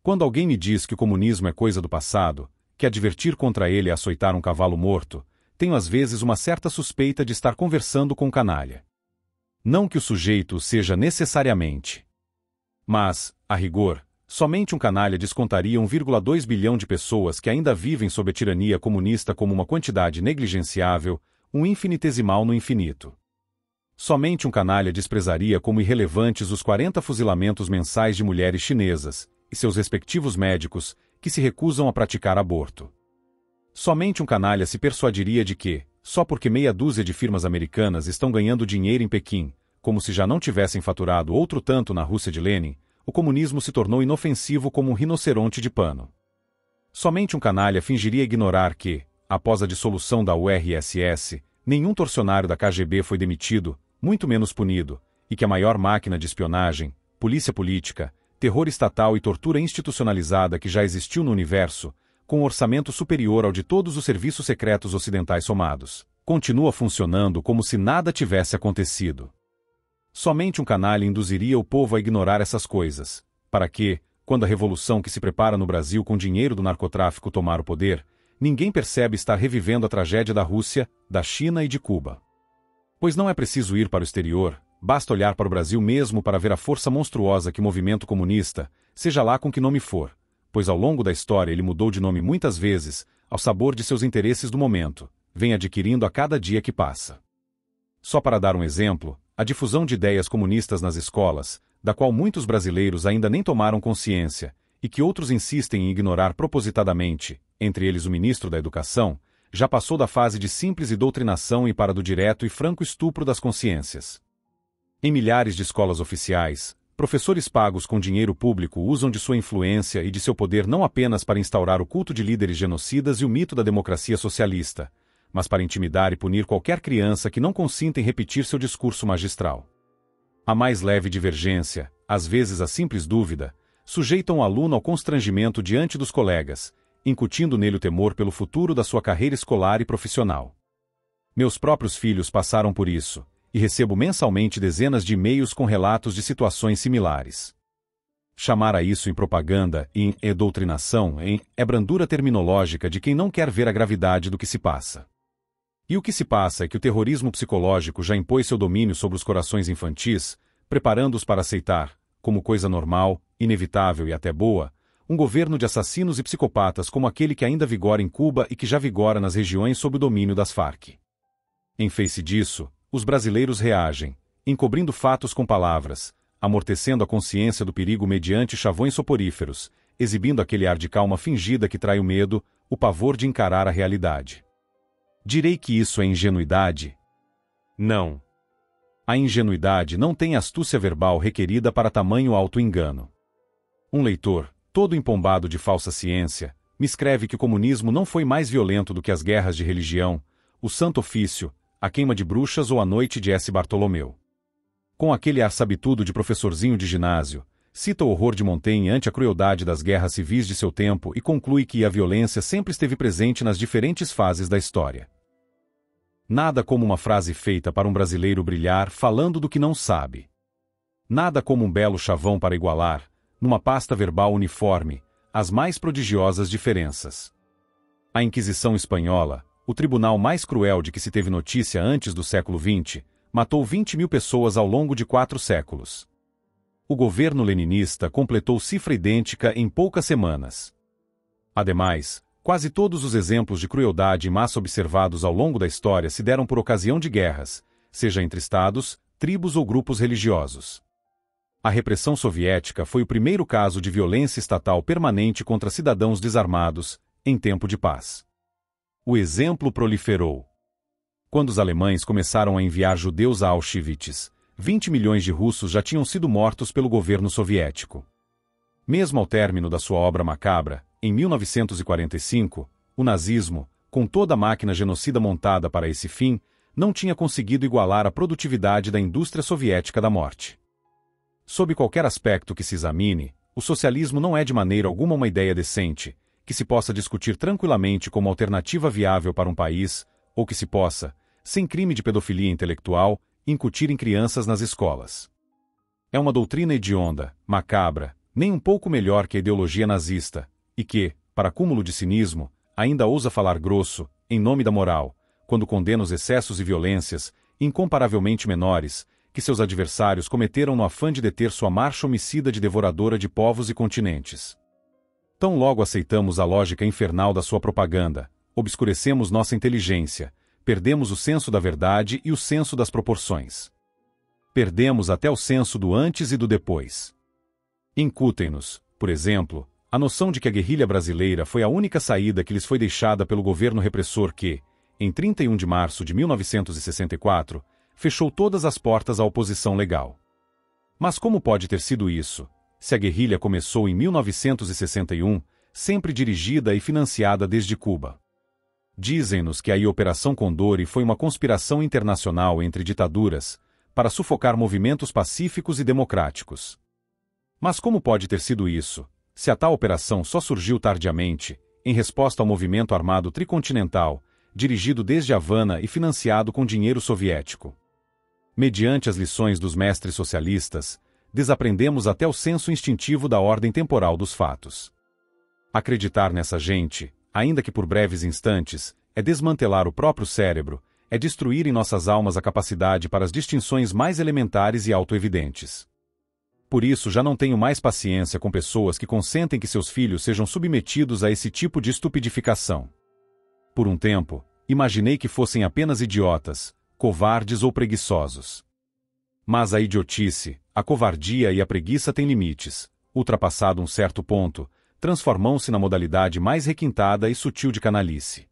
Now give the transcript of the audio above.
Quando alguém me diz que o comunismo é coisa do passado, que advertir contra ele é açoitar um cavalo morto, tenho às vezes uma certa suspeita de estar conversando com um canalha. Não que o sujeito seja necessariamente. Mas, a rigor, somente um canalha descontaria 1,2 bilhão de pessoas que ainda vivem sob a tirania comunista como uma quantidade negligenciável, um infinitesimal no infinito. Somente um canalha desprezaria como irrelevantes os 40 fuzilamentos mensais de mulheres chinesas, e seus respectivos médicos, que se recusam a praticar aborto. Somente um canalha se persuadiria de que, só porque meia dúzia de firmas americanas estão ganhando dinheiro em Pequim, como se já não tivessem faturado outro tanto na Rússia de Lenin, o comunismo se tornou inofensivo como um rinoceronte de pano. Somente um canalha fingiria ignorar que, após a dissolução da URSS, nenhum torcionário da KGB foi demitido, muito menos punido, e que a maior máquina de espionagem, polícia política, terror estatal e tortura institucionalizada que já existiu no universo, com um orçamento superior ao de todos os serviços secretos ocidentais somados, continua funcionando como se nada tivesse acontecido. Somente um canalha induziria o povo a ignorar essas coisas, para que, quando a revolução que se prepara no Brasil com dinheiro do narcotráfico tomar o poder, ninguém percebe estar revivendo a tragédia da Rússia, da China e de Cuba. Pois não é preciso ir para o exterior, basta olhar para o Brasil mesmo para ver a força monstruosa que o movimento comunista, seja lá com que nome for, pois ao longo da história ele mudou de nome muitas vezes, ao sabor de seus interesses do momento, vem adquirindo a cada dia que passa. Só para dar um exemplo, a difusão de ideias comunistas nas escolas, da qual muitos brasileiros ainda nem tomaram consciência, e que outros insistem em ignorar propositadamente, entre eles o ministro da Educação, já passou da fase de simples doutrinação e para do direto e franco estupro das consciências. Em milhares de escolas oficiais, professores pagos com dinheiro público usam de sua influência e de seu poder não apenas para instaurar o culto de líderes genocidas e o mito da democracia socialista, mas para intimidar e punir qualquer criança que não consinta em repetir seu discurso magistral. A mais leve divergência, às vezes a simples dúvida, sujeitam o aluno ao constrangimento diante dos colegas, incutindo nele o temor pelo futuro da sua carreira escolar e profissional. Meus próprios filhos passaram por isso, e recebo mensalmente dezenas de e-mails com relatos de situações similares. Chamar a isso em propaganda e em doutrinação é brandura terminológica de quem não quer ver a gravidade do que se passa. E o que se passa é que o terrorismo psicológico já impôs seu domínio sobre os corações infantis, preparando-os para aceitar, como coisa normal, inevitável e até boa, um governo de assassinos e psicopatas como aquele que ainda vigora em Cuba e que já vigora nas regiões sob o domínio das Farc. Em face disso, os brasileiros reagem, encobrindo fatos com palavras, amortecendo a consciência do perigo mediante chavões soporíferos, exibindo aquele ar de calma fingida que trai o medo, o pavor de encarar a realidade. Direi que isso é ingenuidade? Não. A ingenuidade não tem a astúcia verbal requerida para tamanho auto-engano. Um leitor, todo empombado de falsa ciência, me escreve que o comunismo não foi mais violento do que as guerras de religião, o Santo Ofício, a queima de bruxas ou a noite de S. Bartolomeu. Com aquele ar sabitudo de professorzinho de ginásio, cita o horror de Montaigne ante a crueldade das guerras civis de seu tempo e conclui que a violência sempre esteve presente nas diferentes fases da história. Nada como uma frase feita para um brasileiro brilhar falando do que não sabe. Nada como um belo chavão para igualar, numa pasta verbal uniforme, as mais prodigiosas diferenças. A Inquisição Espanhola, o tribunal mais cruel de que se teve notícia antes do século XX, matou 20.000 pessoas ao longo de 4 séculos. O governo leninista completou cifra idêntica em poucas semanas. Ademais, quase todos os exemplos de crueldade e massa observados ao longo da história se deram por ocasião de guerras, seja entre estados, tribos ou grupos religiosos. A repressão soviética foi o primeiro caso de violência estatal permanente contra cidadãos desarmados, em tempo de paz. O exemplo proliferou. Quando os alemães começaram a enviar judeus a Auschwitz, 20 milhões de russos já tinham sido mortos pelo governo soviético. Mesmo ao término da sua obra macabra, em 1945, o nazismo, com toda a máquina genocida montada para esse fim, não tinha conseguido igualar a produtividade da indústria soviética da morte. Sob qualquer aspecto que se examine, o socialismo não é de maneira alguma uma ideia decente, que se possa discutir tranquilamente como alternativa viável para um país, ou que se possa, sem crime de pedofilia intelectual, incutir em crianças nas escolas. É uma doutrina hedionda, macabra, nem um pouco melhor que a ideologia nazista, e que, para cúmulo de cinismo, ainda ousa falar grosso, em nome da moral, quando condena os excessos e violências, incomparavelmente menores, que seus adversários cometeram no afã de deter sua marcha homicida de devoradora de povos e continentes. Tão logo aceitamos a lógica infernal da sua propaganda, obscurecemos nossa inteligência, perdemos o senso da verdade e o senso das proporções. Perdemos até o senso do antes e do depois. Incutem-nos, por exemplo, a noção de que a guerrilha brasileira foi a única saída que lhes foi deixada pelo governo repressor que, em 31 de março de 1964, fechou todas as portas à oposição legal. Mas como pode ter sido isso, se a guerrilha começou em 1961, sempre dirigida e financiada desde Cuba? Dizem-nos que a Operação Condori foi uma conspiração internacional entre ditaduras, para sufocar movimentos pacíficos e democráticos. Mas como pode ter sido isso, se a tal operação só surgiu tardiamente, em resposta ao movimento armado tricontinental, dirigido desde Havana e financiado com dinheiro soviético? Mediante as lições dos mestres socialistas, desaprendemos até o senso instintivo da ordem temporal dos fatos. Acreditar nessa gente, ainda que por breves instantes, é desmantelar o próprio cérebro, é destruir em nossas almas a capacidade para as distinções mais elementares e autoevidentes. Por isso já não tenho mais paciência com pessoas que consentem que seus filhos sejam submetidos a esse tipo de estupidificação. Por um tempo, imaginei que fossem apenas idiotas, covardes ou preguiçosos. Mas a idiotice, a covardia e a preguiça têm limites. Ultrapassado um certo ponto, transformam-se na modalidade mais requintada e sutil de canalice.